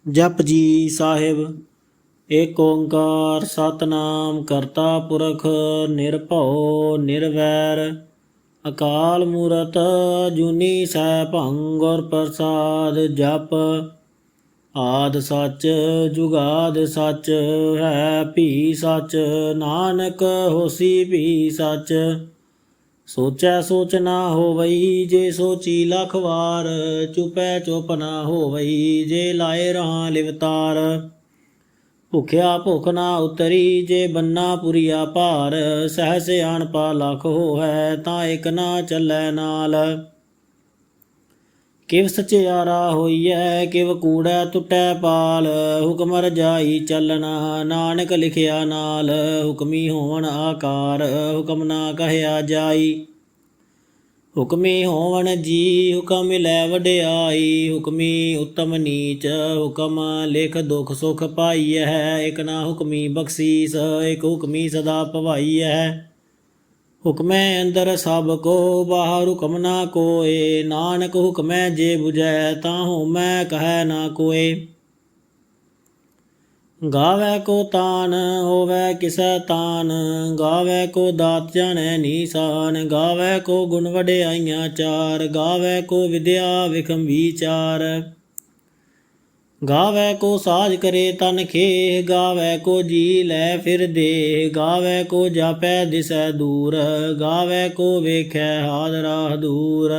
ਜਪ ਜੀ ਸਾਹਿਬ। ਏਕ ਓੰਕਾਰ ਸਤਿਨਾਮ ਕਰਤਾ ਪੁਰਖ ਨਿਰਭਉ ਨਿਰਵੈਰ ਅਕਾਲ ਮੂਰਤ ਅਜੂਨੀ ਸੈਭੰ ਗੁਰ ਪ੍ਰਸਾਦ। ਜਪ ਆਦਿ ਸੱਚ ਜੁਗਾਦਿ ਸੱਚ ਹੈ ਭੀ ਸੱਚ ਨਾਨਕ ਹੋਸੀ ਭੀ ਸੱਚ। ਸੋਚੈ ਸੋਚ ਨਾ ਹੋਵਈ ਜੇ ਸੋਚੀ ਲੱਖ ਵਾਰ ਚੁਪੈ ਚੁਪ ਨਾ ਹੋਵਈ ਜੇ ਲਾਏ ਰਹਾ ਲਿਵਤਾਰ। ਭੁਖਿਆ ਭੁਖ ਨਾ ਉਤਰੀ ਜੇ ਬੰਨਾ ਪੁਰੀਆ ਭਾਰ ਸਹਿ ਸਿਆਣ ਪਾ ਲੱਖ ਹੋਵੈ ਤਾਂ ਇਕ ਨਾ ਚੱਲੈ ਨਾਲ। ਕਿਵ ਸਚਿਆਰਾ ਹੋਈਐ ਕਿਵ ਕੂੜੈ ਟੁੱਟੈ ਪਾਲ ਹੁਕਮ ਰਜਾਈ ਚੱਲਣਾ ਨਾਨਕ ਲਿਖਿਆ ਨਾਲ। ਹੁਕਮੀ ਹੋਵਨ ਆਕਾਰ ਹੁਕਮ ਨਾ ਕਹਿਆ ਜਾਈ ਹੁਕਮੀ ਹੋਵਨ ਜੀ ਹੁਕਮ ਮਿਲੈ ਵਡਿਆਈ। ਹੁਕਮੀ ਉੱਤਮ ਨੀਚ ਹੁਕਮ ਲਿਖ ਦੁਖ ਸੁਖ ਪਾਈਐ ਇਕ ਨਾ ਹੁਕਮੀ ਬਖਸ਼ੀਸ ਇਕ ਹੁਕਮੀ ਸਦਾ ਭਵਾਈਐ। ਹੁਕਮੈ ਅੰਦਰ ਸਭ ਕੋ ਬਾਹਰ ਹੁਕਮ ਨਾ ਕੋਏ ਨਾਨਕ ਹੁਕਮੈ ਜੇ ਬੁਝੈ ਤਾਂ ਹੋਮੈ ਕਹੈ ਨਾ ਕੋਏ। ਗਾਵੈ ਕੋ ਤਾਨ ਹੋਵੈ ਕਿਸੈ ਤਾਨ ਗਾਵੈ ਕੋ ਦਾਤ ਜਾਣੈ ਨੀਸਾਨ। ਗਾਵੈ ਕੋ ਗੁਣ ਵਡਿਆਈਆਂ ਚਾਰ ਗਾਵੈ ਕੋ ਵਿਦਿਆ ਵਿਖਮ ਵਿਚਾਰ। ਗਾਵੈ ਕੋ ਸਾਜ ਕਰੇ ਤਨ ਖੇਹ ਗਾਵੈ ਕੋ ਜੀ ਲੈ ਫਿਰ ਦੇਹ। ਗਾਵੈ ਕੋ ਜਾਪੈ ਦਿਸੈ ਦੂਰ ਗਾਵੈ ਕੋ ਵੇਖੈ ਹਾਦ ਰਾਹ ਦੂਰ।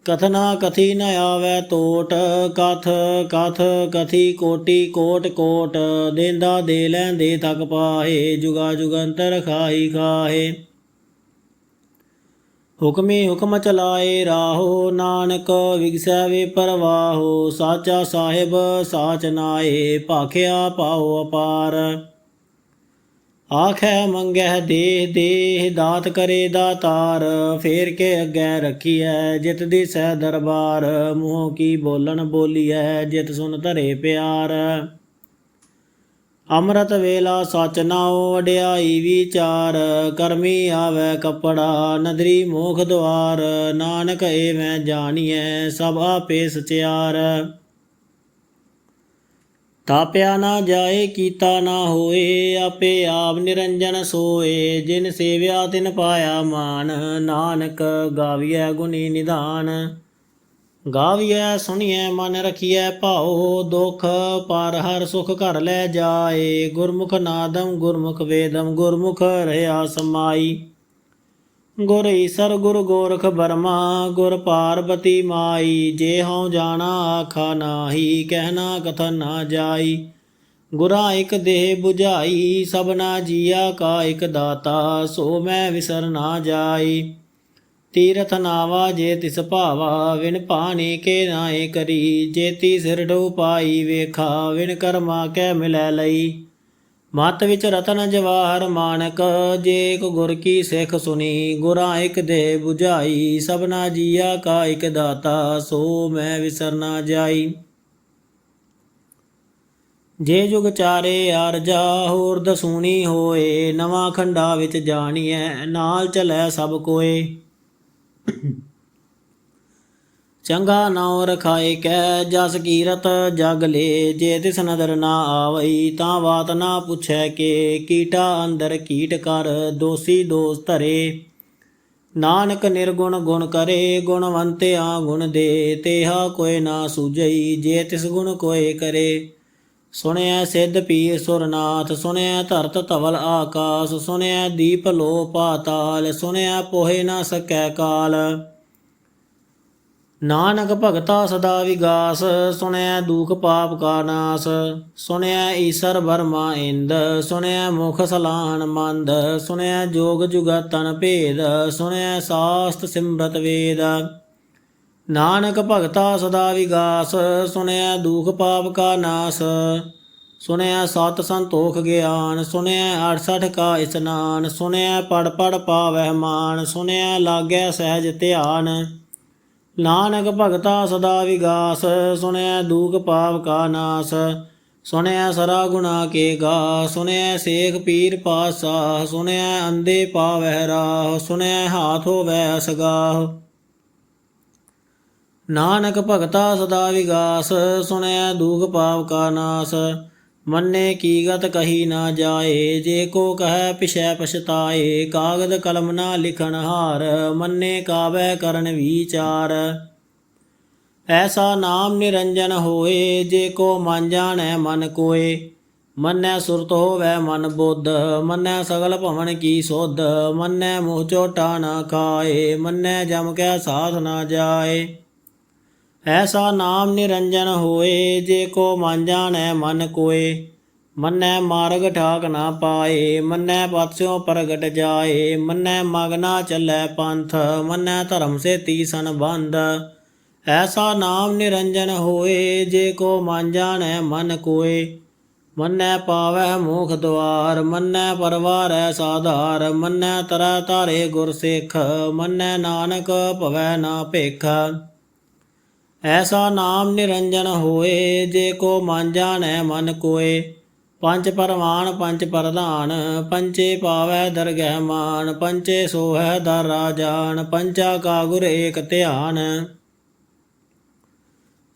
ਕਥਨਾ ਕਥੀ ਨ ਆਵੈ ਤੋਟ ਕਥ ਕਥ ਕਥੀ ਕੋਟੀ ਕੋਟ ਕੋਟ। ਦੇਂਦਾ ਦੇ ਲੈਂਦੇ ਥਕ ਪਾਹੇ ਜੁਗਾ ਜੁਗੰਤਰ ਖਾਹੀ ਖਾਹੇ। ਹੁਕਮੀ ਹੁਕਮ ਚਲਾਏ ਰਾਹੋ ਨਾਨਕ ਵਿਗਸੈ ਵੇ ਪਰਵਾਹੋ। ਸਾਚਾ ਸਾਹਿਬ ਸਾਚ ਨਾਏ ਭਾਖਿਆ ਪਾਉ ਅਪਾਰ। ਆਖੈ ਮੰਗਹਿ ਦੇਹ ਦੇਹ ਦਾਤ ਕਰੇ ਦਾਤਾਰ। ਫੇਰ ਕੇ ਅੱਗੇ ਰੱਖੀਐ ਜਿਤ ਦਿਸੈ ਦਰਬਾਰ। ਮੂੰਹ ਕੀ ਬੋਲਣ ਬੋਲੀਐ ਜਿਤ ਸੁਨ ਧਰੇ ਪਿਆਰ। ਅੰਮ੍ਰਿਤ ਵੇਲਾ ਸਚ ਨਾਉ ਵਡਿਆਈ ਵਿਚਾਰ। ਕਰਮੀ ਆਵੈ ਕੱਪੜਾ ਨਦਰੀ ਮੋਖ ਦੁਆਰ। ਨਾਨਕ ਏਵੈ ਜਾਣੀਐ ਸਭ ਆਪੇ ਸਚਿਆਰ। ਤਾਪਿਆ ਨਾ ਜਾਏ ਕੀਤਾ ਨਾ ਹੋਏ ਆਪੇ ਆਪ ਨਿਰੰਜਨ ਸੋਏ। ਜਿਨ ਸੇਵਿਆ ਤਿਨ ਪਾਇਆ ਮਾਨ ਨਾਨਕ ਗਾਵੀਐ ਗੁਣੀ ਨਿਧਾਨ। ਗਾਵੀਐ ਸੁਣੀਐ ਮਨ ਰਖੀਐ ਭਾਉ ਦੁਖ ਪਰ ਹਰ ਸੁਖ ਘਰ ਲੈ ਜਾਏ। ਗੁਰਮੁਖ ਨਾਦਮ ਗੁਰਮੁਖ ਵੇਦਮ ਗੁਰਮੁਖ ਰਹਾ ਸਮਾਈ। ਗੁਰ ਈਸਰ ਗੁਰ ਗੋਰਖ ਬਰਮਾ ਗੁਰ ਪਾਰਬਤੀ ਮਾਈ। ਜੇ ਹਉ ਜਾਣਾ ਆਖਾ ਨਾਹੀ ਕਹਿਣਾ ਕਥਨ ਨਾ ਜਾਈ। ਗੁਰਾਂ ਇਕ ਦੇਹ 부ਝਾਈ ਸਭਨਾ ਜੀਆ ਕਾ ਇਕ ਦਾਤਾ ਸੋ ਮੈਂ ਵਿਸਰ ਨਾ ਜਾਈ। ਤੀਰਥ ਨਾਵਾ ਜੇ ਤਿਸ ਭਾਵਾ ਵਿਣ ਪਾਣੀ ਕੇ ਨਾਏ ਕਰੀ। ਜੇਤੀ ਸਿਰ ਢੋ ਪਾਈ ਵੇਖਾ ਵਿਣ ਕਰਮਾ ਕੈ ਮਿਲੈ ਲਈ। ਮਤ ਵਿੱਚ ਰਤਨ ਜਵਾਹਰ ਮਾਨਕ ਜੇ ਇਕ ਗੁਰ ਕੀ ਸਿੱਖ ਸੁਣੀ। ਗੁਰਾਂ ਇਕ ਦੇਹ 부ਝਾਈ ਸਭਨਾ ਜੀਆ ਕਾ ਇਕ ਦਾਤਾ ਸੋ ਮੈਂ ਵਿਸਰ ਨਾ ਜਾਈ। ਜੇ ਜੁਗ ਚਾਰੇ ਅਰਜਾ ਹੋਰ ਦਸੂਣੀ ਹੋਏ। ਨਵਾਂ ਖੰਡਾ ਵਿੱਚ ਜਾਣੀਐ ਨਾਲ ਚਲੈ ਸਭ ਕੋਏ। ਚੰਗਾ ਨਾਉ ਰਖਾਏ ਕੈ ਜਸ ਕੀਰਤ ਜਗ ਲੇ। ਜੇ ਤਿਸ ਨਦਰ ਨਾ ਆਵਈ ਤਾਂ ਬਾਤ ਨਾ ਪੁੱਛੈ ਕੇ। ਕੀਟਾ ਅੰਦਰ ਕੀਟ ਕਰ ਦੋਸੀ ਦੋਸ ਧਰੇ। ਨਾਨਕ ਨਿਰਗੁਣ ਗੁਣ ਕਰੇ ਗੁਣਵੰਤਿਆ ਗੁਣ ਦੇ। ਤੇਹਾ ਕੋਇ ਨਾ ਸੂਝਈ ਜੇ ਤਿਸ ਗੁਣ ਕੋਇ ਕਰੇ। ਸੁਣਿਐ ਸਿੱਧ ਪੀਰ ਸੁਰਨਾਥ ਸੁਣਿਐ ਧਰਤ ਧਵਲ ਆਕਾਸ। ਸੁਣਿਐ ਦੀਪ ਲੋ ਪਾਤਾਲ ਸੁਣਿਐ ਪੋਹਿ ਨਾ ਸਕੈ ਕਾਲ। ਨਾਨਕ ਭਗਤਾ ਸਦਾ ਵਿਗਾਸ ਸੁਣਿਐ ਦੁਖ ਪਾਪ ਕਾ ਨਾਸ। ਸੁਣਿਐ ਈਸਰ ਬਰਮਾ ਇੰਦ ਸੁਣਿਐ ਮੁਖ ਸਲਾਹਣ ਮੰਦ। ਸੁਣਿਐ ਜੋਗ ਜੁਗਤਨ ਭੇਦ ਸੁਣਿਐ ਸਾਸਤ ਸਿਮਰਤ ਵੇਦ। ਨਾਨਕ ਭਗਤਾ ਸਦਾ ਵਿਗਾਸ ਸੁਣਿਐ ਦੁਖ ਪਾਪ ਕਾ ਨਾਸ। ਸੁਣਿਐ ਸਤ ਸੰਤੋਖ ਗਿਆਨ ਸੁਣਿਐ 68 ਕਾ ਇਸਨਾਨ। ਸੁਣਿਐ ਪੜ ਪੜ ਪਾਵਹਿ ਮਾਨ ਸੁਣਿਐ ਲਾਗੈ ਸਹਿਜ ਧਿਆਨ। ਨਾਨਕ ਭਗਤਾ ਸਦਾ ਵਿਗਾਸ ਸੁਣਿਐ ਦੁਖ ਪਾਪ ਕਾ ਨਾਸ। ਸੁਣਿਐ ਸਰਾ ਗੁਣਾ ਕੇ ਗਾ ਸੁਣਿਐ ਸੇਖ ਪੀਰ ਪਾਤਸ਼ਾਹ। ਸੁਣਿਐ ਅੰਧੇ ਪਾਵਹਿ ਰਾਹ ਸੁਣਿਐ ਹਾਥ ਹੋਵੈ ਅਸਗਾਹ। ਨਾਨਕ ਭਗਤਾ ਸਦਾ ਵਿਗਾਸ, ਸੁਣਿਆ ਦੁਖ ਪਾਪ ਕਾ ਨਾਸ। ਮੰਨੇ ਕੀ ਗਤ ਕਹੀ ਨਾ ਜਾਏ, ਜੇ ਕੋ ਕਹੈ ਪਿਛੈ ਪਛਤਾਏ। ਕਾਗਦ ਕਲਮ ਨਾ ਲਿਖਣ ਹਾਰ, ਮੰਨੇ ਕਾਬੈ ਕਰਨ ਵਿਚਾਰ। ਐਸਾ ਨਾਮ ਨਿਰੰਜਨ ਹੋਏ, ਜੇ ਕੋ ਮਨ ਜਾਣੈ ਮਨ ਕੋਏ। ਮੰਨੈ ਸੁਰਤ ਹੋਵੈ ਮਨ ਬੁੱਧ, ਮੰਨੈ ਸਗਲ ਭਵਨ ਕੀ ਸੁਧ। ਮੰਨੈ ਮੋਹ ਝੋਟਾ ਨਾ ਖਾਏ, ਮੰਨੈ ਜਮ ਕੈ ਸਾਥ ਨਾ ਜਾਏ। ਐਸਾ ਨਾਮ ਨਿਰੰਜਨ ਹੋਏ, ਜੇ ਕੋ ਮਨ ਜਾਣੈ ਮਨ ਕੋਏ। ਮੰਨੈ ਮਾਰਗ ਠਾਕ ਨਾ ਪਾਏ, ਮੰਨੈ ਪਤ ਸਿਉ ਪ੍ਰਗਟ ਜਾਏ। ਮੰਨੈ ਮਗ ਨਾ ਚੱਲੈ ਪੰਥ, ਮੰਨੈ ਧਰਮ ਸੇ ਤੀਸਨ ਬੰਧ। ਐਸਾ ਨਾਮ ਨਿਰੰਜਨ ਹੋਏ, ਜੇ ਕੋ ਮਨ ਜਾਣੈ ਮਨ ਕੋਏ। ਮੰਨੈ ਪਾਵੈ ਮੋਖ ਦੁਆਰ, ਮੰਨੈ ਪਰਵਾਰੈ ਸਾਧਾਰ। ਮੰਨੈ ਤਰੈ ਤਾਰੇ ਗੁਰ ਸਿੱਖ, ਮੰਨੈ ਨਾਨਕ ਭਵੈ ਨਾ ਭਿਖ। ਐਸਾ ਨਾਮ ਨਿਰੰਜਨ ਹੋਏ, ਜੇ ਕੋ ਮਨ ਜਾਣੈ ਮਨ ਕੋਏ। ਪੰਚ ਪਰਵਾਨ ਪੰਚ ਪ੍ਰਧਾਨ, ਪੰਚੇ ਪਾਵੈ ਦਰਗਹਿ ਮਾਨ। ਪੰਚੇ ਸੋਹੈ ਦਰ ਰਾਜਾਨ, ਪੰਚਾ ਕਾ ਗੁਰ ਏਕ ਧਿਆਨ।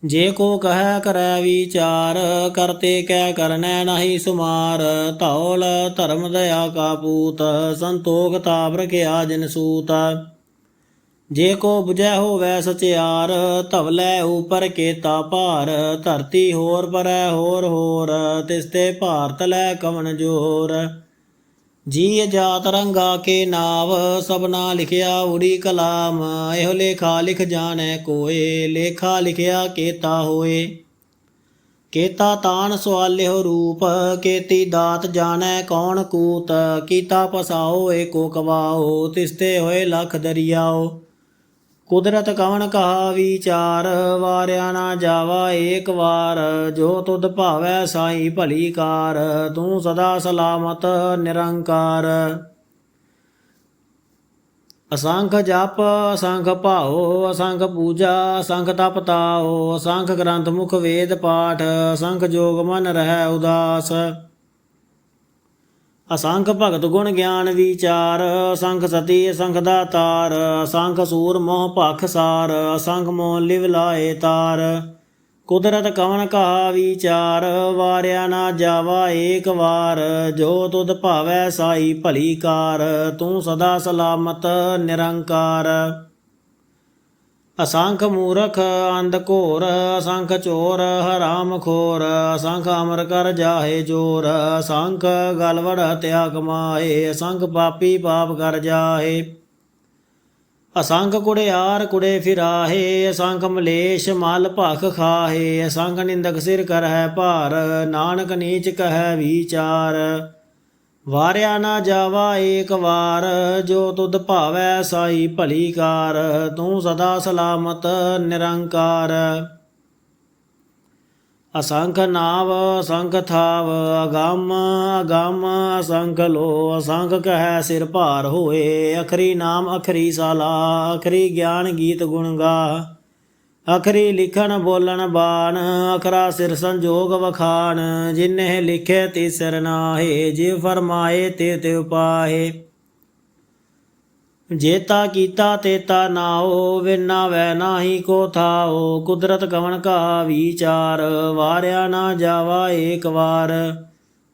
ਜੇ ਕੋ ਕਹੈ ਕਰੈ ਵਿਚਾਰ, ਕਰਤੇ ਕੈ ਕਰਨੈ ਨਾਹੀ ਸੁਮਾਰ। ਧੌਲ ਧਰਮ ਦਇਆ ਕਾ ਪੂਤ, ਸੰਤੋਖ ਤਾਪ ਰਖਿਆ ਜਿਨ ਸੂਤ। ਜੇ ਕੋ ਬੁਝੈ ਹੋਵੈ ਸਚਿਆਰ, ਧਵਲੇ ਉਪਰ ਕੇਤਾ ਭਾਰ। ਧਰਤੀ ਹੋਰ ਪਰੈ ਹੋਰ ਹੋਰ, ਤਿਸ ਤੇ ਭਾਰਤ ਲੈ ਕਵਣ ਜੋਰ। ਜੀ ਜਾਤ ਰੰਗਾ ਕੇ ਨਾਵ, ਸਭਨਾ ਲਿਖਿਆ ਉੜੀ ਕਲਾਮ। ਇਹੋ ਲੇਖਾ ਲਿਖ ਜਾਣੈ ਕੋਏ, ਲੇਖਾ ਲਿਖਿਆ ਕੇਤਾ ਹੋਏ। ਕੇਤਾ ਤਾਨ ਸਵਾਲਿਓ ਰੂਪ, ਕੇਤੀ ਦਾਤ ਜਾਣੈ ਕੌਣ ਕੂਤ। ਕੀਤਾ ਪਸਾਓ ਏਕੋ ਕਵਾਓ, ਤਿਸ ਤੇ ਹੋਏ ਲਖ ਦਰਿਆਓ। ਕੁਦਰਤ ਕਵਣ ਕਹਾ ਵਿਚਾਰ, ਵਾਰਿਆ ਨਾ ਜਾਵਾ ਏਕ ਵਾਰ। ਜੋ ਤੁਧ ਭਾਵੈ ਸਾਈ ਭਲੀ ਕਾਰ, ਤੂੰ ਸਦਾ ਸਲਾਮਤ ਨਿਰੰਕਾਰ। ਅਸੰਖ ਜਪ ਅਸੰਖ ਭਾਓ, ਅਸੰਖ ਪੂਜਾ ਅਸੰਖ ਤਪ ਤਾਓ। ਅਸੰਖ ਗ੍ਰੰਥ ਮੁਖ ਵੇਦ ਪਾਠ, ਅਸੰਖ ਜੋਗ ਮਨ ਰਹਿ ਉਦਾਸ। ਅਸੰਖ ਭਗਤ ਗੁਣ ਗਿਆਨ ਵਿਚਾਰ, ਅਸੰਖ ਸਤੀ ਅਸੰਖ ਦਾਤਾਰ। ਅਸੰਖ ਸੂਰ ਮੋਹ ਭਖ ਸਾਰ, ਅਸੰਖ ਮੋਹ ਲਿਵ ਲਾਏ ਤਾਰ। ਕੁਦਰਤ ਕਵਣ ਕਹਾ ਵਿਚਾਰ, ਵਾਰਿਆ ਨਾ ਜਾਵਾ ਏਕ ਵਾਰ। ਜੋ ਤੁਧ ਭਾਵੈ ਸਾਈ ਭਲੀ ਕਾਰ, ਤੂੰ ਸਦਾ ਸਲਾਮਤ ਨਿਰੰਕਾਰ। ਅਸੰਖ ਮੂਰਖ ਅੰਧ ਘੋਰ, ਅਸੰਖ ਚੋਰ ਹਰਾਮ ਖੋਰ। ਅਸੰਖ ਅਮਰ ਕਰ ਜਾਹੇ ਜੋਰ, ਅਸੰਖ ਗਲਵੜ ਹਤਿਆ ਕਮਾਏ। ਅਸੰਖ ਪਾਪੀ ਪਾਪ ਕਰ ਜਾਹੇ। ਅਸੰਖ ਕੁੜਿਆਰ ਕੁੜੇ ਫਿਰਾਹੇ, ਅਸੰਖ ਮਲੇਸ਼ ਮਲ ਭਖ ਖਾਹੇ। ਅਸੰਖ ਨਿੰਦਕ ਸਿਰ ਕਰਹਿ ਭਾਰ, ਨਾਨਕ ਨੀਚ ਕਹੈ ਵਿਚਾਰ। ਵਾਰਿਆ ਨਾ ਜਾਵਾ ਏਕ ਵਾਰ, ਜੋ ਤੁਧ ਭਾਵੈ ਸਾਈ ਭਲੀ ਕਾਰ। ਤੂੰ ਸਦਾ ਸਲਾਮਤ ਨਿਰੰਕਾਰ। ਅਸੰਖ ਨਾਵ ਅਸੰਖ ਥਾਵ, ਅਗੰਮ ਅਗੰਮ ਅਸੰਖ ਲੋ। ਅਸੰਖ ਕਹੈ ਸਿਰ ਭਾਰ ਹੋਏ, ਅਖਰੀ ਨਾਮ ਅਖਰੀ ਸਾਲਾ। ਅਖਰੀ ਗਿਆਨ ਗੀਤ ਗੁਣ ਗਾ, ਅਖਰੀ ਲਿਖਣ ਬੋਲਣ ਬਾਣ। ਅਖਰਾ ਸਿਰ ਸੰਜੋਗ ਵਖਾਣ, ਜਿਨਹਿ ਲਿਖੇ ਤੇ ਸਿਰ ਨਾਹੇ। ਜੇ ਫਰਮਾਏ ਤੇ ਤਿਵ ਪਾਹੇ। ਜੇਤਾ ਕੀਤਾ ਤੇਤਾ ਨਾਓ, ਵਿਨਾ ਵੈ ਨਾਹੀ ਕੋ ਥਾਓ। ਕੁਦਰਤ ਕਵਣ ਕਹਾ ਵਿਚਾਰ, ਵਾਰਿਆ ਨਾ ਜਾਵਾ ਏਕ ਵਾਰ।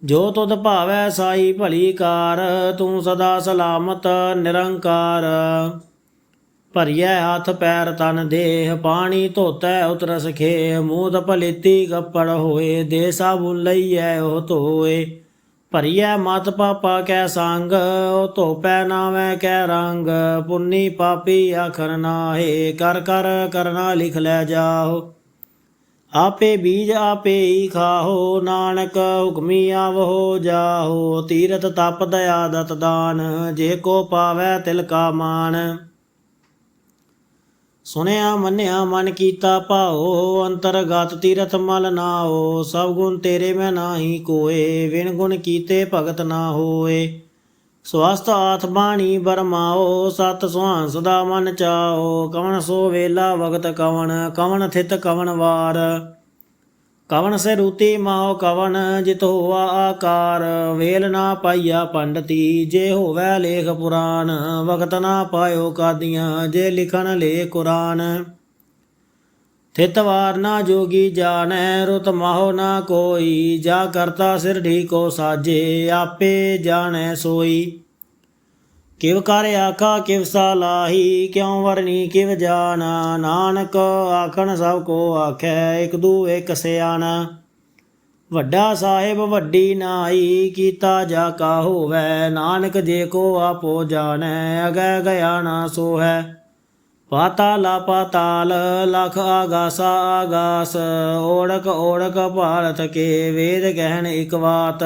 ਜੋ ਤੁਧ ਭਾਵੈ ਸਾਈ ਭਲੀ ਕਾਰ, ਤੂੰ ਸਦਾ ਸਲਾਮਤ ਨਿਰੰਕਾਰ। ਭਰੀਐ ਹੱਥ ਪੈਰ ਤਨ ਦੇਹ, ਪਾਣੀ ਧੋਤੈ ਉਤਰਸ ਖੇਹ। ਮੂਧ ਪਲੇਤੀ ਕੱਪੜ ਹੋਏ, ਦੇ ਸਾਬੁਨ ਲਈਐ ਉਹ ਧੋਏ। ਭਰੀਐ ਮਤ ਪਾਪਾ ਕੈ ਸੰਗ, ਉਹ ਧੋਪੈ ਨਾਵੈ ਕੈ ਰੰਗ। ਪੁੰਨੀ ਪਾਪੀ ਆਖਰ ਨਾਹੇ, ਕਰ ਕਰ ਕਰਨਾ ਲਿਖ ਲੈ ਜਾਓ। ਆਪੇ ਬੀਜ ਆਪੇ ਹੀ ਖਾਹੋ, ਨਾਨਕ ਹੁਕਮੀ ਆਵਹੋ ਜਾਹੋ। ਤੀਰਥ ਤਪ ਦਇਆ ਦਤ ਦਾਨ, ਜੇ ਕੋ ਪਾਵੈ ਤਿਲ ਕਾ ਮਾਨ। ਸੁਣਿਆ ਮੰਨਿਆ ਮਨ ਕੀਤਾ ਭਾਓ, ਅੰਤਰਗਤ ਤੀਰਥ ਮਲ ਨਾਓ। ਸਭ ਗੁਣ ਤੇਰੇ ਮੈਂ ਨਾਹੀ ਕੋਏ, ਵਿਣ ਗੁਣ ਕੀਤੇ ਭਗਤ ਨਾ ਹੋਏ। ਸਵਸਤ ਆਥ ਬਾਣੀ ਬਰਮਾਓ, ਸਤ ਸੁਹਾਨ ਸਦਾ ਮਨ ਚਾਓ। ਕਵਣ ਸੋ ਵੇਲਾ ਵਗਤ ਕਵਣ, ਕਵਣ ਥਿਤ ਕਵਣ ਵਾਰ। ਕਵਣ ਸੇ ਰੂਤੀ ਮਾਓ ਕਵਣ, ਜਿਤ ਹੋਆ ਆਕਾਰ। ਵੇਲ ਨਾ ਪਾਈਆ ਪੰਡਤੀ, ਜੇ ਹੋਵੈ ਲੇਖ ਪੁਰਾਨ। ਵਕਤ ਨਾ ਪਾਇਓ ਕਾਦੀਆਂ, ਜੇ ਲਿਖਣ ਲੇ ਕੁਰਾਨ। ਥਿਤਵਾਰ ਨਾ ਜੋਗੀ ਜਾਣੈ ਰੁਤ ਮਾਹੋ ਨਾ ਕੋਈ। ਜਾ ਕਰਤਾ ਸਿਰ ਢੀਕੋ ਸਾਜੇ ਆਪੇ ਜਾਣੈ ਸੋਈ। ਕਿਵ ਕਰ ਆਖਾ ਕਿਵ ਸਲਾਹੀ ਕਿਉ ਵਰਨੀ ਕਿਵ ਜਾਣਾ। ਨਾਨਕ ਆਖਣ ਸਭ ਕੋ ਆਖੈ ਇਕ ਦੂ ਇਕ ਸਿਆਣਾ। ਵੱਡਾ ਸਾਹਿਬ ਵੱਡੀ ਨਾਈ ਕੀਤਾ ਜਾ ਕਾ ਹੋਵੈ। ਨਾਨਕ ਜੇ ਕੋ ਆਪੋ ਜਾਣੈ ਅਗੈ ਗਿਆ ਨਾ ਸੋਹੈ। ਪਾਤਾਲਾ ਪਾਤਾਲ ਲਖ ਆਗਾਸਾ ਆਗਾਸ। ਓੜਕ ਓੜਕ ਭਾਰਤ ਕੇ ਵੇਦ ਕਹਿਣ ਇਕ ਬਾਤ।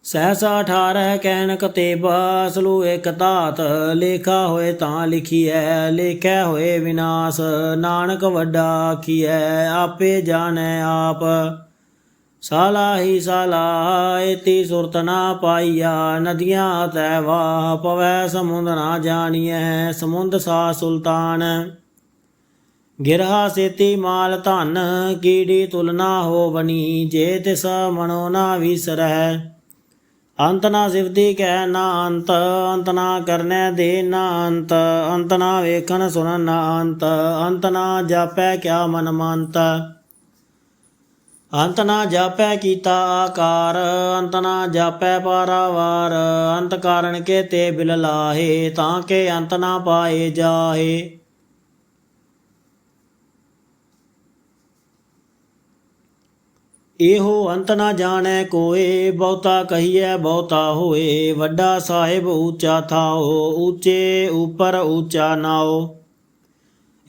ਸਹਿਸਾ 18 ਕਹਿਣ ਕਤੇਬਾ ਸਲੂ ਇਕ ਧਾਤ। ਲੇਖਾ ਹੋਏ ਤਾਂ ਲਿਖੀਐ ਲੇਖੈ ਹੋਏ ਵਿਨਾਸ਼। ਨਾਨਕ ਵੱਡਾ ਆਖੀਐ ਆਪੇ ਜਾਣੈ ਆਪ। ਸਾਲਾਹੀ ਸਾਲਾਹ ਏਤੀ ਸੁਰਤ ਨਾ ਪਾਈਆ। ਨਦੀਆਂ ਤੈ ਵਾਹ ਪਵੈ ਸਮੁੰਦ ਨਾ ਜਾਣੀਐ। ਸਮੁੰਦ ਸਾ ਸੁਲਤਾਨ ਗਿਰਹਾ ਸੇਤੀ ਮਾਲ ਧਨ। ਕੀੜੀ ਤੁਲਨਾ ਹੋਵਨੀ ਜੇ ਤਿਸ ਮਨੋ ਨਾ ਵਿਸਰੈ। ਅੰਤ ਨਾ ਸਿਵਦੀ ਕਹਿ ਨਾ ਅੰਤ। ਅੰਤ ਨਾ ਕਰਨੈ ਦੇ ਨਾ ਅੰਤ। ਅੰਤ ਨਾ ਵੇਖਣ ਸੁਣਨ ਨਾ ਅੰਤ। ਅੰਤ ਨਾ ਜਾਪੈ ਕਿਆ ਮਨ ਮੰਤ। ਅੰਤ ਨਾ ਜਾਪੈ ਕੀਤਾ ਆਕਾਰ। ਅੰਤ ਨਾ ਜਾਪੈ ਪਾਰਾਵਾਰ। ਅੰਤ ਕਾਰਨ ਕੇ ਤੇ ਬਿਲ ਲਾਹੇ ਤਾਂ ਕੇ ਅੰਤ ਨਾ ਪਾਏ ਜਾਹੇ। ਇਹੋ ਅੰਤ ਨਾ ਜਾਣੈ ਕੋਏ। ਬਹੁਤਾ ਕਹੀਐ ਬਹੁਤਾ ਹੋਏ। ਵੱਡਾ ਸਾਹਿਬ ਊਚਾ ਥਾਓ ਊਚੇ ਉਪਰ ਊਚਾ ਨਾਓ।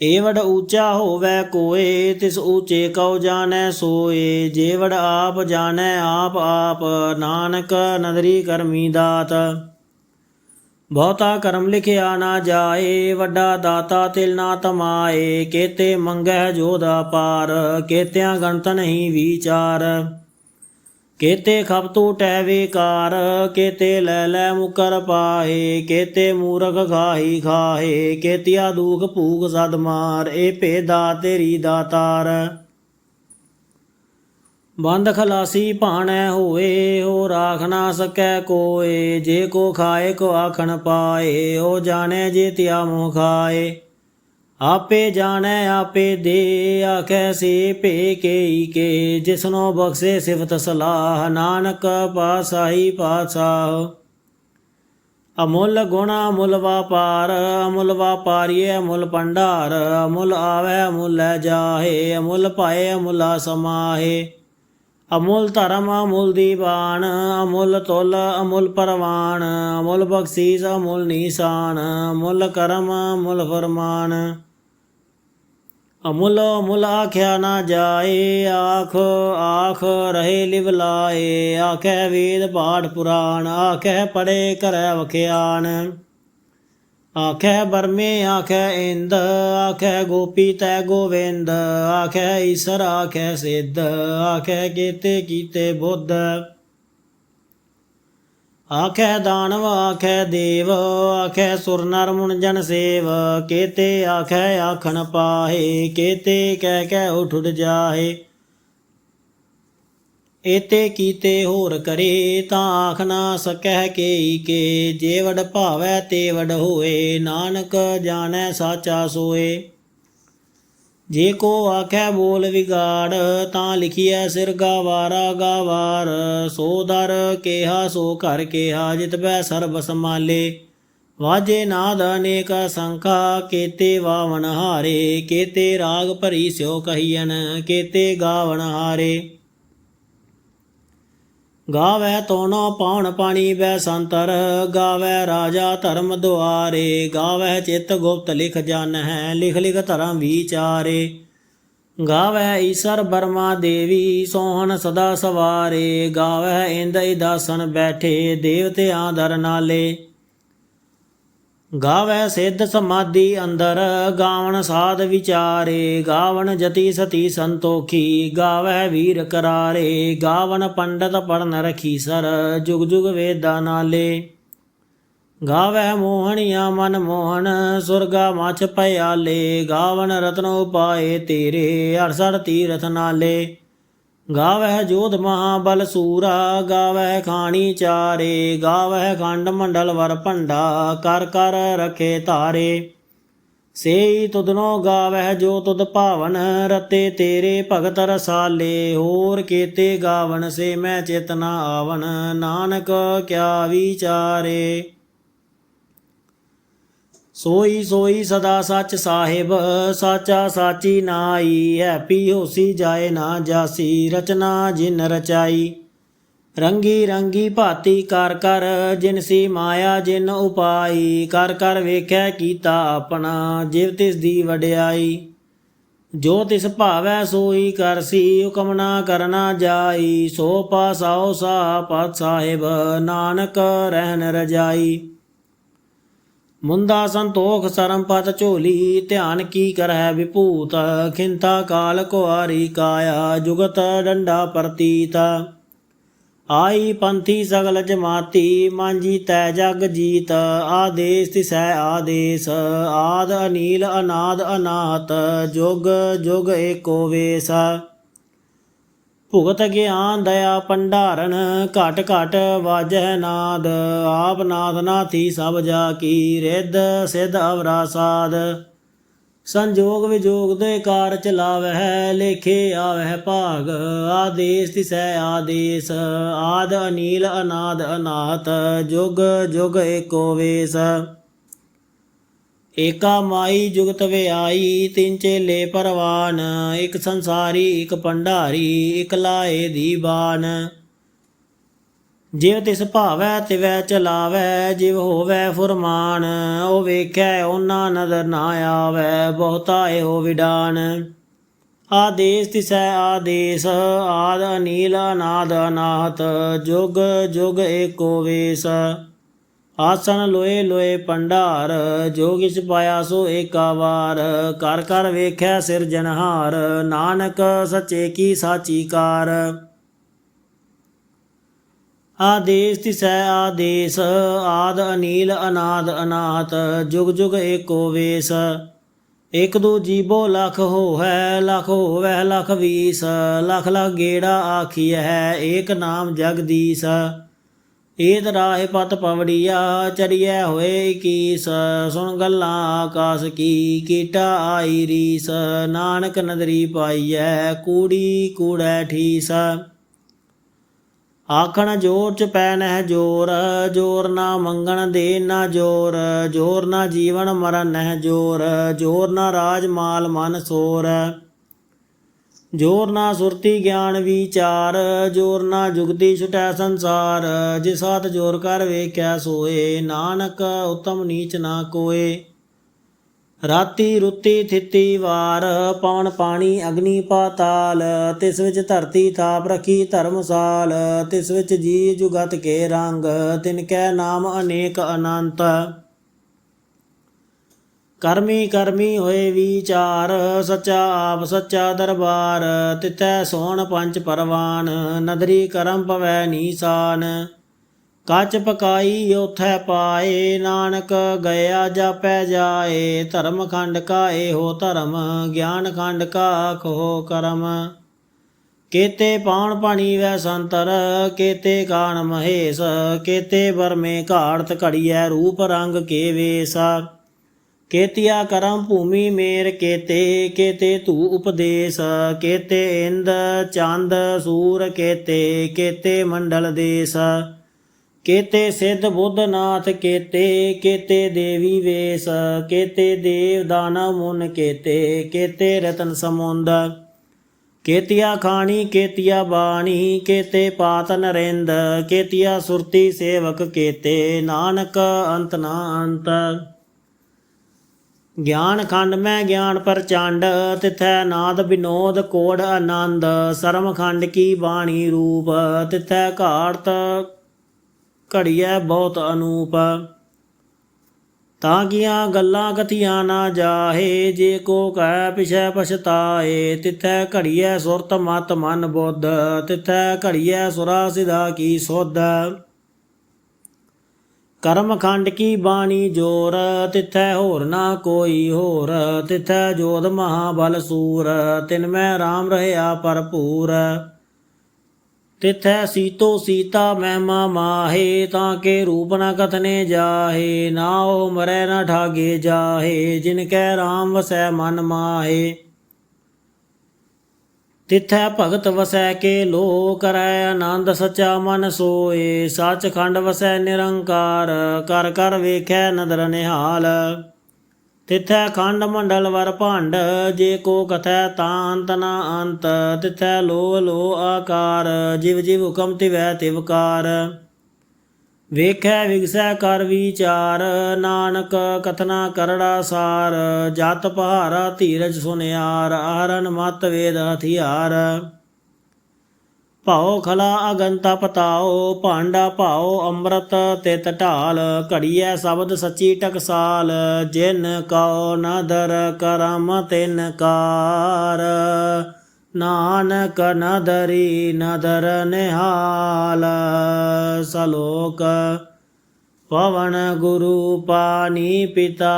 ਏਵੜ ਊਚਾ ਹੋਵੈ ਕੋਏ ਤਿਸ ਊਚੇ ਕਉ ਜਾਣੈ ਸੋਏ। ਜੇਵੜ ਆਪ ਜਾਣੈ ਆਪ ਆਪ। ਨਾਨਕ ਨਦਰੀ ਕਰਮੀ ਦਾਤ। ਬਹੁਤਾ ਕਰਮ ਲਿਖਿਆ ਨਾ ਜਾਏ। ਵੱਡਾ ਦਾਤਾ ਤਿਲ ਨਾ ਤਮਾਏ। ਕੇਤੇ ਮੰਗੈ ਜੋਦਾ ਪਾਰ। ਕੇਤਿਆਂ ਗਣਤ ਨਹੀਂ ਵਿਚਾਰ। ਕੇਤੇ ਖਪਤੂ ਟਹਿ ਵੇਕਾਰ। ਕੇਤੇ ਲੈ ਲੈ ਮੁਕਰ ਪਾਹੇ। ਕੇਤੇ ਮੂਰਖ ਖਾਹੀ ਖਾਹੇ। ਕੇਤਿਆ ਦੁਖ ਭੂਖ ਸਦ ਮਾਰ। ਇਹ ਭੇਦਾ ਤੇਰੀ ਦਾਤਾਰ। ਬੰਦ ਖਲਾਸੀ ਭਾਣੈ ਹੋਏ। ਹੋ ਰਾਖ ਨਾ ਸਕੈ ਕੋਏ। ਜੇ ਕੋ ਖਾਏ ਕੋ ਆਖਣ ਪਾਏ। ਉਹ ਜਾਣੈ ਜੇ ਤਿਆ ਮੋਹ ਖਾਏ। ਆਪੇ ਜਾਣੈ ਆਪੇ ਦੇ ਆਖੈ ਸੇ ਭੇ ਕੇਈ ਕੇ। ਜਿਸਨੋ ਬਖਸ਼ੇ ਸਿਫਤ ਸਲਾਹ। ਨਾਨਕ ਪਾਤਸ਼ਾਹੀ ਪਾਤਸ਼ਾਹ। ਅਮੁੱਲ ਗੁਣ ਅਮੁੱਲ ਵਾਪਾਰ। ਅਮੁੱਲ ਵਾਪਾਰੀਏ ਅਮੁੱਲ ਭੰਡਾਰ। ਅਮੁੱਲ ਆਵੈ ਅਮੁੱਲ ਲੈ ਜਾਹੇ। ਅਮੁੱਲ ਪਾਏ ਅਮੁੱਲਾ ਸਮਾਹੇ। ਅਮੁੱਲ ਧਰਮ ਅਮੁੱਲ ਦੀਵਾਨ। ਅਮੁੱਲ ਤੁਲ ਅਮੁੱਲ ਪਰਵਾਨ। ਅਮੁੱਲ ਬਖਸ਼ੀਸ ਅਮੁੱਲ ਨੀਸਾਨ। ਅਮੁੱਲ ਕਰਮ ਅਮੁੱਲ ਫਰਮਾਨ। ਅਮੁੱਲ ਅਮੁੱਲ ਆਖਿਆ ਨਾ ਜਾਏ। ਆਖ ਆਖ ਰਹੇ ਲਿਵ ਲਾਏ। ਆਖੈ ਵੇਦ ਪਾਠ ਪੁਰਾਣ। ਆਖੈ ਪੜੇ ਕਰੈ ਵਖਿਆਨ। ਆਖੈ ਬਰਮੇ ਆਖੈ ਇੰਦ। ਆਖੈ ਗੋਪੀ ਤੈ ਗੋਵਿੰਦ। ਆਖੈ ਈਸਰ ਆਖੈ ਸਿੱਧ। ਆਖੈ ਕੇਤੇ ਕੀਤੇ ਬੁੱਧ। ਆਖੈ ਦਾਨਵ ਆਖੈ ਦੇਵ। ਆਖੈ ਸੁਰ ਨਰ ਮੁਨ ਜਨ ਸੇਵ। ਕੇਤੇ ਆਖੈ ਆਖਣ ਪਾਹੇ। ਕੇਤੇ ਕਹਿ ਕਹਿ ਉਠ ਉਠ ਜਾਹੇ। ਏਤੇ ਕੀਤੇ ਹੋਰ ਕਰੇ ਤਾਂ ਆਖ ਨਾ ਸਕਹਿ ਕੇਈ ਕੇ। ਜੇ ਵਡ ਭਾਵੈ ਤੇ ਵਡ ਹੋਏ। ਨਾਨਕ ਜਾਣੈ ਸਾਚਾ ਸੋਏ। ਜੇ ਕੋ ਆਖੈ ਬੋਲ ਵਿਗਾੜ ਤਾਂ ਲਿਖੀਐ ਸਿਰ ਗਾਵਾਰਾ ਗਾਵਾਰ। ਸੋ ਦਰ ਕੇਹਾ ਸੋ ਘਰ ਕੇਹਾ ਜਿਤਬੈ ਸਰਬ ਸਮਾਲੇ। ਵਾਜੇ ਨਾਦ ਅਨੇਕ ਸੰਖਾ ਕੇਤੇ ਵਾਵਨ ਹਾਰੇ। ਕੇਤੇ ਰਾਗ ਭਰੀ ਸਿਓ ਕਹੀਐਨ ਕੇਤੇ ਗਾਵਨ ਹਾਰੇ। ਗਾਵੈ ਤੋਨੋ ਪਾਉਣ ਪਾਣੀ ਬੈ ਸੰਤਰ। ਗਾਵੈ ਰਾਜਾ ਧਰਮ ਦੁਆਰੇ। ਗਾਵੈ ਚਿਤ ਗੁਪਤ ਲਿਖ ਜਾਣੈ ਲਿਖ ਲਿਖ ਧਰਮ ਵਿਚਾਰੇ। ਗਾਵੈ ਈਸਰ ਬਰਮਾ ਦੇਵੀ ਸੋਹਣ ਸਦਾ ਸਵਾਰੇ। ਗਾਵੈ ਇੰਦ ਇਦਾਸਨ ਬੈਠੇ ਦੇਵਤਿਆਂ ਦਰ ਨਾਲੇ। ਗਾਵੈ ਸਿੱਧ ਸਮਾਧੀ ਅੰਦਰ ਗਾਵਣ ਸਾਧ ਵਿਚਾਰੇ। ਗਾਵਣ ਜਤੀ ਸਤੀ ਸੰਤੋਖੀ ਗਾਵੈ ਵੀਰ ਕਰਾਰੇ। ਗਾਵਣ ਪੰਡਤ ਪੜਨ ਰਖੀ ਸਰ ਜੁਗ ਜੁਗ ਵੇਦਾਂ ਨਾਲੇ। ਗਾਵੈ ਮੋਹਣੀਆਂ ਮਨ ਮੋਹਨ ਸੁਰਗਾ ਮਛ ਪਿਆਲੇ। ਗਾਵਣ ਰਤਨ ਉਪਾਏ ਤੇਰੇ 68 ਤੀਰਥ ਨਾਲੇ। ਗਾਵਹਿ ਜੋਧ ਮਹਾਬਲ ਸੂਰਾ ਗਾਵਹਿ ਖਾਣੀ ਚਾਰੇ। ਗਾਵਹਿ ਖੰਡ ਮੰਡਲ ਵਰ ਭੰਡਾ ਕਰ ਕਰ ਰਖੇ ਧਾਰੇ। ਸੇਈ ਤੁਧਨੋ ਗਾਵਹਿ ਜੋ ਤੁਧ ਭਾਵਨ, ਰਤੇ ਤੇਰੇ ਭਗਤ ਰਸਾਲੇ। ਹੋਰ ਕੇਤੇ ਗਾਵਨ ਸੇ ਮੈਂ ਚਿਤ ਨ ਆਵਨ, ਨਾਨਕ ਕਿਆ ਵਿਚਾਰੇ। ਸੋਈ ਸੋਈ ਸਦਾ ਸੱਚ ਸਾਹਿਬ, ਸਾਚਾ ਸਾਚੀ ਨਾਈ। ਹੈਪੀ ਹੋਸੀ ਜਾਏ ਨਾ ਜਾਸੀ, ਰਚਨਾ ਜਿਨ ਰਚਾਈ। ਰੰਗੀ ਰੰਗੀ ਭਾਤੀ ਕਰ ਕਰ, ਜਿਨ ਸੀ ਮਾਇਆ ਜਿਨ ਉਪਾਈ। ਕਰ ਕਰ ਵੇਖੈ ਕੀਤਾ ਆਪਣਾ, ਜਿਵ ਤਿਸ ਦੀ ਵਡਿਆਈ। ਜੋ ਤਿਸ ਭਾਵੈ ਸੋਈ ਕਰਸੀ, ਹੁਕਮ ਨਾ ਕਰਨਾ ਜਾਈ। ਸੋ ਪਾਸਾਓ ਸਾਹ ਪਤ ਸਾਹਿਬ, ਨਾਨਕ ਰਹਿਨ ਰਜਾਈ। ਮੁੰਦਾ ਸੰਤੋਖ ਸਰਮ ਪਤ ਝੋਲੀ, ਧਿਆਨ ਕੀ ਕਰਹਿ ਵਿਭੂਤ। ਖਿੰਤਾ ਕਾਲ ਕੁਆਰੀ ਕਾਇਆ, ਜੁਗਤ ਡੰਡਾ ਪ੍ਰਤੀਤ। ਆਈ ਪੰਥੀ ਸਗਲ ਜਮਾਤੀ, ਮਾਂਜੀ ਤੈ ਜਗ ਜੀਤ। ਆਦੇਸ ਤਿਸੈ ਆਦੇਸ, ਆਦ ਅਨੀਲ ਅਨਾਦ ਅਨਾਹਤ। ਜੁਗ ਜੁਗ ਏਕੋ ਵੇਸ। ਭੁਗਤ ਗਿਆਨ ਦਇਆ ਭੰਡਾਰਨ, ਘਟ ਘਟ ਵਾਜਹਿ ਨਾਦ। ਆਪ ਨਾਥ ਨਾਥੀ ਸਭ ਜਾ ਕੀ, ਰਿੱਧ ਸਿੱਧ ਅਵਰਾ ਸਾਧ। ਸੰਜੋਗ ਵਿਜੋਗ ਦੇ ਕਾਰ ਚਲਾਵਹਿ, ਲੇਖੇ ਆਵਹਿ ਭਾਗ। ਆਦੇਸ ਤਿਸੈ ਆਦੇਸ, ਆਦ ਅਨੀਲ ਅਨਾਦ ਅਨਾਹਤ। ਜੁਗ ਜੁਗ ਏਕੋ ਵੇਸ। ਏਕਾ ਮਾਈ ਜੁਗਤ ਵਿਆਈ, ਤਿੰਨ ਚੇਲੇ ਪਰਵਾਨ। ਇਕ ਸੰਸਾਰੀ ਇਕ ਭੰਡਾਰੀ, ਇਕ ਲਾਏ ਦੀਵਾਨ। ਜਿਵ ਤਿਸ ਭਾਵੈ ਤਿਵੈ ਚਲਾਵੈ, ਜਿਵ ਹੋਵੈ ਫੁਰਮਾਨ। ਉਹ ਵੇਖੈ ਉਹਨਾਂ ਨਦਰ ਨਾ ਆਵੈ, ਬਹੁਤਾ ਇਹੋ ਵਿਡਾਨ। ਆਦੇਸ ਤਿਸੈ ਆਦੇਸ, ਆਦ ਅਨੀਲ ਅਨਾਦ ਅਨਾਹਤ। ਜੁਗ ਜੁਗ ਏਕੋ ਵੇਸ। ਆਸਨ ਲੋਏ ਲੋਏ ਭੰਡਾਰ, ਜੋ ਕਿਛ ਪਾਇਆ ਸੋ ਏਕਾ ਵਾਰ। ਕਰ ਕਰ ਵੇਖੈ ਸਿਰਜਣਹਾਰ, ਨਾਨਕ ਸੱਚੇ ਕੀ ਸਾਚੀ ਕਾਰ। ਆਦੇਸ ਤਿਸੈ ਆਦੇਸ, ਆਦ ਅਨੀਲ ਅਨਾਦ ਅਨਾਹਤ। ਜੁਗ ਜੁਗ ਏਕੋ ਵੇਸ। ਇਕ ਦੂ ਜੀਬੋ ਲਖ ਹੋਵੈ, ਲਖ ਹੋਵੈ ਲਖ ਵੀਸ। ਲਖ ਲਖ ਗੇੜਾ ਆਖੀਐ, ਏਕ ਨਾਮ ਜਗਦੀਸ। ਏਤ ਰਾਹਿ ਪਤ ਪਵੜੀਆ, ਚਰੀਐ ਹੋਏ ਇਕੀਸ। ਸੁਣ ਗੱਲਾਂ ਆਕਾਸ ਕੀ, ਕੀਟਾ ਆਈ ਰੀਸ। ਨਾਨਕ ਨਦਰੀ ਪਾਈਐ, ਕੂੜੀ ਕੂੜੈ ਠੀਸ। ਆਖਣ ਜੋਰ ਚ ਪੈ ਨਹਿ ਜੋਰ, ਜੋਰ ਨਾ ਮੰਗਣ ਦੇ ਨਾ ਜੋਰ। ਜੋਰ ਨਾ ਜੀਵਨ ਮਰਨ ਨਹਿ ਜੋਰ, ਜੋਰ ਨਾ ਰਾਜ ਮਾਲ ਮਨ ਸੋਰ। ਜੋਰ ਨਾ ਸੁਰਤੀ ਗਿਆਨ ਵਿਚਾਰ, ਜੋਰ ਨਾ ਜੁਗਤੀ ਛੁਟੈ ਸੰਸਾਰ। ਜਿਸ ਹੱਥ ਜੋਰ ਕਰ ਵੇਖਿਆ ਸੋਏ, ਨਾਨਕ ਉਤਮ ਨੀਚ ਨਾ ਕੋਏ। ਰਾਤੀ ਰੁੱਤੀ ਥਿੱਤੀ ਵਾਰ, ਪਵਨ ਪਾਣੀ ਅਗਨੀ ਪਾਤਾਲ। ਤਿਸ ਵਿੱਚ ਧਰਤੀ ਥਾਪ ਰਖੀ ਧਰਮਸਾਲ। ਤਿਸ ਵਿੱਚ ਜੀ ਜੁਗਤ ਕੇ ਰੰਗ, ਤਿਨ ਕੈ ਨਾਮ ਅਨੇਕ ਅਨੰਤ। ਕਰਮੀ ਕਰਮੀ ਹੋਏ ਵਿਚਾਰ, ਸੱਚਾ ਆਪ ਸੱਚਾ ਦਰਬਾਰ। ਤਿਥੈ ਸੋਹਣ ਪੰਚ ਪਰਵਾਨ, ਨਦਰੀ ਕਰਮ ਪਵੈ ਨੀਸਾਨ। ਕੱਚ ਪਕਾਈ ਉਥੈ ਪਾਏ, ਨਾਨਕ ਗਿਆ ਜਾਪੈ ਜਾਏ। ਧਰਮ ਖੰਡ ਕਾ ਇਹੋ ਧਰਮ, ਗਿਆਨ ਖੰਡ ਕਾ ਆਖੋ ਕਰਮ। ਕੇਤੇ ਪਾਉਣ ਪਾਣੀ ਵੈ ਸੰਤਰ, ਕੇਤੇ ਕਾਣ ਮਹੇਸ਼। ਕੇਤੇ ਬਰਮੇ ਘਾੜਤ ਘੜੀਐ, ਰੂਪ ਰੰਗ ਕੇ ਵੇਸ। ਕੇਤੀਆ ਕਰਮ ਭੂਮੀ ਮੇਰ ਕੇਤੇ, ਕੇਤੇ ਧੂ ਉਪਦੇਸ। ਕੇਤੇ ਇੰਦ ਚੰਦ ਸੂਰ ਕੇਤੇ, ਕੇਤੇ ਮੰਡਲ ਦੇਸ। ਕੇਤੇ ਸਿੱਧ ਬੁੱਧ ਨਾਥ ਕੇਤੇ, ਕੇਤੇ ਦੇਵੀ ਵੇਸ। ਕੇਤੇ ਦੇਵ ਦਾਨਵ ਮੁਨ ਕੇਤੇ, ਕੇਤੇ ਰਤਨ ਸਮੁੰਦ। ਕੇਤੀਆ ਖਾਣੀ ਕੇਤੀਆ ਬਾਣੀ, ਕੇਤੇ ਪਾਤ ਨਰਿੰਦ। ਕੇਤੀਆ ਸੁਰਤੀ ਸੇਵਕ ਕੇਤੇ, ਨਾਨਕ ਅੰਤ ਨਾ ਅੰਤ। ਗਿਆਨ ਖੰਡ ਮੈਂ ਗਿਆਨ ਪ੍ਰਚੰਡ, ਤਿਥੈ ਨਾਦ ਵਿਨੋਦ ਕੋੜ ਆਨੰਦ। ਸਰਮ ਖੰਡ ਕੀ ਬਾਣੀ ਰੂਪ, ਤਿਥੈ ਘਾੜਤ ਘੜੀਐ ਬਹੁਤ ਅਨੂਪ। ਤਾਂ ਕੀਆਂ ਗੱਲਾਂ ਕਥੀਆਂ ਨਾ ਜਾਹੇ, ਜੇ ਕੋ ਕਹਿ ਪਿਛੈ ਪਛਤਾਏ। ਤਿਥੈ ਘੜੀਐ ਸੁਰਤ ਮਤ ਮਨ ਬੁੱਧ, ਤਿਥੈ ਘੜੀਐ ਸੁਰਾ ਸਿਧਾ ਕੀ ਸੁਧ। ਕਰਮ ਖੰਡ ਕੀ ਬਾਣੀ ਜੋਰ, ਤਿਥੈ ਹੋਰ ਨਾ ਕੋਈ ਹੋਰ। ਤਿਥੈ ਜੋਧ ਮਹਾਬਲ ਸੂਰ, ਤਿਨ ਮੈਂ ਰਾਮ ਰਹਿਆ ਭਰਪੂਰ। ਤਿਥੈ ਸੀਤੋ ਸੀਤਾ ਮਹਿਮਾ ਮਾਹੇ, ਤਾਂ ਕੇ ਰੂਪ ਨ ਕਥਨੇ ਜਾਹੇ। ਨਾਉ ਮਰੈ ਨ ਠਾਗੇ ਜਾਹੇ, ਜਿਨ ਕੈ ਰਾਮ ਵਸੈ ਮਨ ਮਾਹੇ। ਤਿਥੈ ਭਗਤ ਵਸੈ ਕੇ ਲੋ, ਕਰੈ ਆਨੰਦ ਸਚਾ ਮਨ ਸੋਏ। ਸੱਚਖੰਡ ਵਸੈ ਨਿਰੰਕਾਰ, ਕਰ ਕਰ ਵੇਖੈ ਨਦਰ ਨਿਹਾਲ। ਤਿਥੈ ਖੰਡ ਮੰਡਲ ਵਰ ਭੰਡ, ਜੇ ਕੋ ਕਥੈ ਤਾਂ ਅੰਤ ਨ ਅੰਤ। ਤਿਥੈ ਲੋ ਲੋ ਆਕਾਰ, ਜਿਵ ਜਿਵ ਹੁਕਮ ਤਿਵੈ ਤਿਵਕਾਰ। ਵੇਖੈ ਵਿਗਸੈ ਕਰ ਵਿਚਾਰ, ਨਾਨਕ ਕਥਨਾ ਕਰੜਾ ਸਾਰ। ਜਤ ਪਹਾਰਾ ਧੀਰਜ ਸੁਨਿਆਰ, ਆਹਰਨ ਮਤ ਵੇਦ ਹਥਿਆਰ। ਭਾਉ ਖਲਾ ਅਗਨ ਤਪ ਤਾਉ, ਭਾਂਡਾ ਭਾਉ ਅੰਮ੍ਰਿਤ ਤਿਤ ਢਾਲ। ਘੜੀਐ ਸ਼ਬਦ ਸੱਚੀ ਟਕਸਾਲ, ਜਿਨ ਕਉ ਨਦਰ ਕਰਮ ਤਿਨ ਕਾਰ। ਨਾਨਕ ਨਦਰੀ ਨਦਰ ਨਿਹਾਲ। ਸਲੋਕ ਪਵਨ ਗੁਰੂ ਪਾਣੀ ਪਿਤਾ,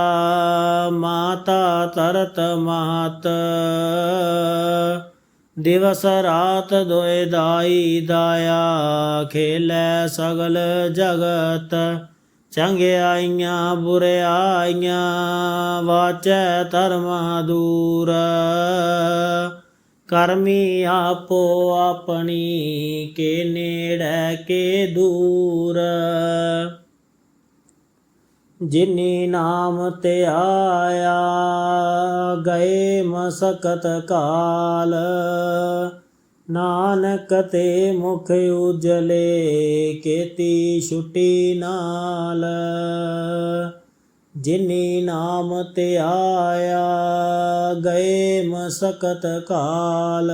ਮਾਤਾ ਤਰਤ ਮਾਤ। ਦਿਵਸ ਰਾਤ ਦੁਇ ਦਾਈ ਦਾਇਆ, ਖੇਲੈ ਸਗਲ ਜਗਤ। ਚੰਗਿਆਈਆਂ ਬੁਰਿਆਈਆਂ, ਵਾਚੈ ਧਰਮ ਦੂਰ। ਕਰਮੀ ਆਪੋ ਆਪਣੀ, ਕੇ ਨੇੜੈ ਕੇ ਦੂਰ। ਜਿਨੀ ਨਾਮ ਧਿਆਇਆ, ਗਏ ਮਸਕਤ ਕਾਲ। ਨਾਨਕ ਤੇ ਮੁਖ ਉਜਲੇ, ਕੀਤੀ ਛੁਟੀ ਨਾਲ। ਜਿਨੀ ਨਾਮ ਧਿਆਇਆ, ਗਏ ਮਸਕਤ ਕਾਲ।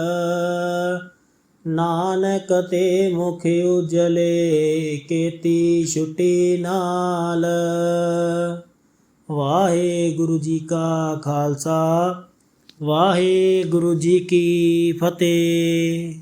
ਨਾਨਕ ਤੇ ਮੁਖ ਉਜਲੇ, ਕੀਤੀ ਛੁਟੀ ਨਾਲ। ਵਾਹਿਗੁਰੂ ਜੀ ਕਾ ਖਾਲਸਾ, ਵਾਹਿਗੁਰੂ ਜੀ ਕੀ ਫਤਿਹ।